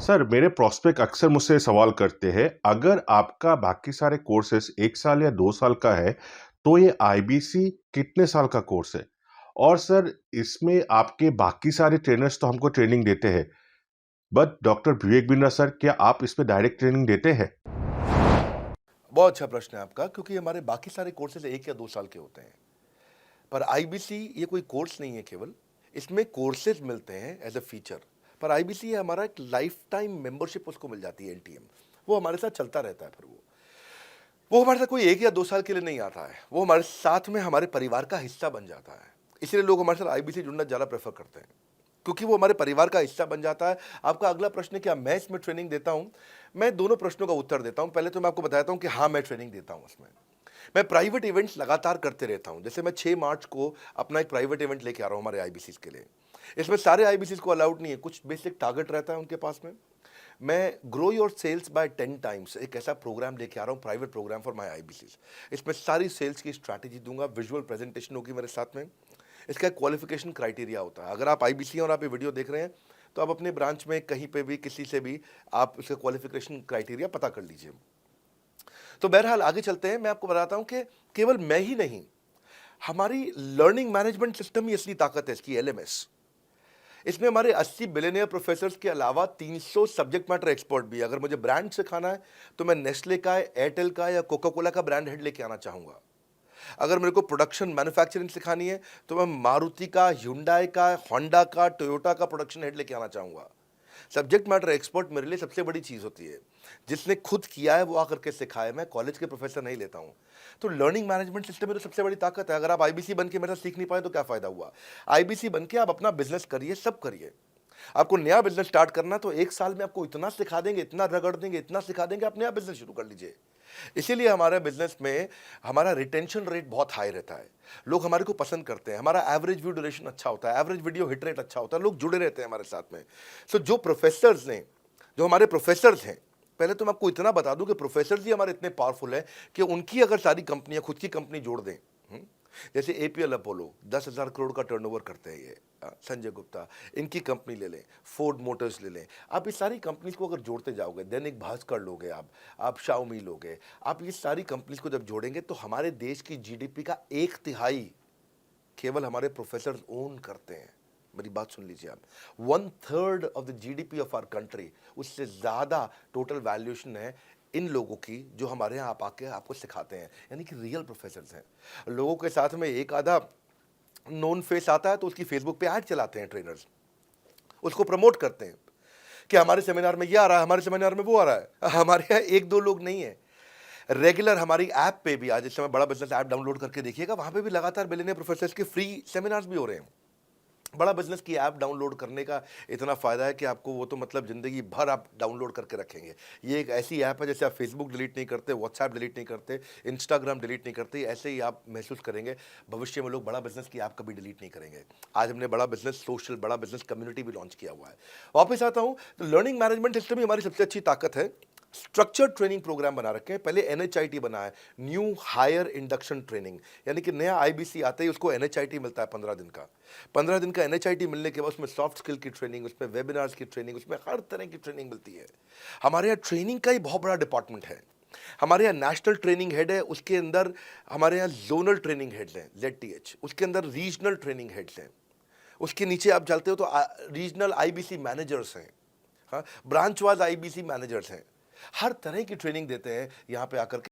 Sir, मेरे prospect अक्सर मुझसे सवाल करते हैं, अगर आपका बाकी सारे कोर्सेज़ 1 साल या 2 साल का है, तो ये आईबीसी कितने साल का कोर्स है? और सर, इसमें आपके बाकी सारे ट्रेनर्स तो हमको ट्रेनिंग देते हैं, but doctor Vivek Bindra sir, क्या आप इसमें डायरेक्ट ट्रेनिंग देते हैं? बहुत अच्छा प्रश्न है आपका क्योंकि हमारे बाकी सारे कोर्सेज 1 या 2 साल के होते हैं। पर आईबीसी ये कोई कोर्स नहीं है केवल, इसमें कोर्सेज मिलते हैं एज़ अ फीचर। पर आईबीसी ये हमारा एक लाइफ टाइम मेंबरशिप उसको मिल जाती है एलटीएम। वो हमारे साथ चलता रहता है फिर वो हमारे साथ कोई 1 या 2 साल के लिए नहीं आता है, वो हमारे साथ में हमारे परिवार का हिस्सा बन जाता है। इसलिए लोग हमारे साथ आईबीसी जुड़ना ज़्यादा प्रेफर करते हैं, क्योंकि वो हमारे परिवार का हिस्सा बन जाता है। आपका अगला प्रश्न है क्या मैं इसमें ट्रेनिंग देता हूँ? मैं दोनों प्रश्नों का उत्तर देता हूँ। पहले तो मैं आपको बताता हूँ कि हाँ, मैं ट्रेनिंग देता हूँ उसमें। मैं प्राइवेट इवेंट्स लगातार करते रहता हूँ। जैसे मैं 6 मार्च को अपना एक प्राइवेट इवेंट लेके आ रहा हूँ हमारे आईबीसीज़ के लिए। इसमें सारे आईबीसीज़ को अलाउड नहीं है, कुछ बेसिक टारगेट रहता है उनके पास में। मैं grow your sales by 10 times एक ऐसा प्रोग्राम लेके आ रहा हूँ, private program for my IBCs. इसमें सारी सेल्स की स्ट्रैटेजी दूंगा, विजुअल प्रेजेंटेशन होगी मेरे साथ में। इसका एक क्वालिफिकेशन क्राइटेरिया होता है। अगर आप आईबीसी और आप ये वीडियो देख रहे हैं, तो आप अपने ब्रांच में कहीं पे भी किसी से भी आप इसका क्वालिफिकेशन क्राइटेरिया पता कर लीजिए। तो बहरहाल आगे चलते हैं। मैं आपको बताता हूं कि केवल मैं ही नहीं, हमारी लर्निंग मैनेजमेंट सिस्टम ही असली ताकत है इसकी, एलएमएस। इसमें हमारे 80 बिलियनियर प्रोफेसर्स के अलावा 300 सब्जेक्ट मैटर एक्सपर्ट भी है। अगर मुझे ब्रांड सिखाना है तो मैं नेस्ले का, एयरटेल का या कोका कोला का ब्रांड हेड लेके आना चाहूंगा। अगर मेरे को प्रोडक्शन मैन्युफैक्चरिंग सिखानी है तो मैं मारुति का, ह्युंडई का, होंडा का, टोयोटा का प्रोडक्शन हेड लेके आना चाहूंगा। सब्जेक्ट मैटर एक्सपर्ट मेरे लिए सबसे बड़ी चीज़ होती है। जिसने खुद किया है वो आकर के सिखाए। मैं कॉलेज के प्रोफेसर नहीं लेता हूँ। तो लर्निंग मैनेजमेंट सिस्टम में तो सबसे बड़ी ताकत है। अगर आप आईबीसी बन के मेरे साथ सीख नहीं पाए तो क्या फ़ायदा हुआ? आईबीसी बन के आप अपना बिजनेस करिए, सब करिए। आपको नया बिजनेस स्टार्ट करना तो 1 साल में आपको इतना सिखा देंगे, इतना रगड़ देंगे, इतना सिखा देंगे, आप नया बिजनेस शुरू कर लीजिए। इसीलिए हमारे बिजनेस में हमारा रिटेंशन रेट बहुत हाई रहता है। लोग हमारे को पसंद करते हैं, हमारा एवरेज व्यू ड्यूरेशन अच्छा होता है, एवरेज वीडियो हिट रेट अच्छा होता है, लोग जुड़े रहते हैं हमारे साथ में। सो जो हमारे प्रोफेसर्स हैं, पहले तो मैं आपको इतना बता दूं कि प्रोफेसर्स ही हमारे इतने पावरफुल हैं कि उनकी अगर सारी कंपनियां खुद की कंपनी जोड़ दें, जैसे एपीएल अपोलो 10,000 करोड़ का टर्नओवर करते हैं ये, संजय गुप्ता, इनकी कंपनी ले लें, फोर्ड मोटर्स ले लें। आप ये सारी कंपनीज को अगर जोड़ते जाओगे, दैनिक भास्कर लोगे, आप शाओमी लोगे, आप ये सारी कंपनीज को जब जोड़ेंगे तो हमारे देश की जीडीपी का 1/3 केवल हमारे प्रोफेसर ओन करते हैं। मेरी बात सुन लीजिए आप, 1/3 of the GDP of our country, उससे ज़्यादा टोटल वैल्यूएशन है इन लोगों की जो हमारे यहाँ आप आके आपको सिखाते हैं, यानी कि रियल प्रोफेसर्स हैं। लोगों के साथ में एक आधा नोन फेस आता है तो उसकी फेसबुक पे ऐड चलाते हैं ट्रेनर्स, उसको प्रमोट करते हैं कि हमारे सेमिनार में ये आ रहा है, हमारे सेमिनार में वो आ रहा है। हमारे यहाँ 1-2 लोग नहीं है, रेगुलर हमारी ऐप पे भी, आज इस समय बड़ा बिजनेस ऐप डाउनलोड करके देखिएगा, वहां पे भी लगातार बिलियनियर प्रोफेसर्स के फ्री सेमिनार्स भी हो रहे हैं। बड़ा बिजनेस की ऐप डाउनलोड करने का इतना फ़ायदा है कि आपको वो तो मतलब ज़िंदगी भर आप डाउनलोड करके रखेंगे। ये एक ऐसी ऐप है जैसे आप फेसबुक डिलीट नहीं करते, व्हाट्सएप डिलीट नहीं करते, इंस्टाग्राम डिलीट नहीं करते, ऐसे ही आप महसूस करेंगे। भविष्य में लोग बड़ा बिजनेस की ऐप कभी डिलीट नहीं करेंगे। आज हमने बड़ा बिजनेस सोशल, बड़ा बिजनेस कम्युनिटी भी लॉन्च किया हुआ है। वापस आता हूँ, तो लर्निंग मैनेजमेंट सिस्टम ही हमारी सबसे अच्छी ताकत है। स्ट्रक्चर्ड ट्रेनिंग प्रोग्राम बना रखे हैं। पहले एनएचआईटी बना है, न्यू हायर इंडक्शन ट्रेनिंग, यानी कि नया आईबीसी आते ही उसको एनएचआईटी मिलता है 15 दिन का। 15 दिन का एनएचआईटी मिलने के बाद उसमें सॉफ्ट स्किल की ट्रेनिंग, उसमें वेबिनार्स की ट्रेनिंग, उसमें हर तरह की ट्रेनिंग मिलती है। हमारे यहाँ ट्रेनिंग का ही बहुत बड़ा डिपार्टमेंट है। हमारे यहाँ नेशनल ट्रेनिंग हेड है, उसके अंदर हमारे यहाँ जोनल ट्रेनिंग हेड्स हैं, जेडटीएच, उसके अंदर रीजनल ट्रेनिंग हेड्स हैं, उसके नीचे आप चलते हो तो रीजनल आईबीसी मैनेजर्स हैं, हाँ, ब्रांच वाइज आईबीसी मैनेजर्स हैं। हर तरह की ट्रेनिंग देते हैं यहाँ पे आकर के।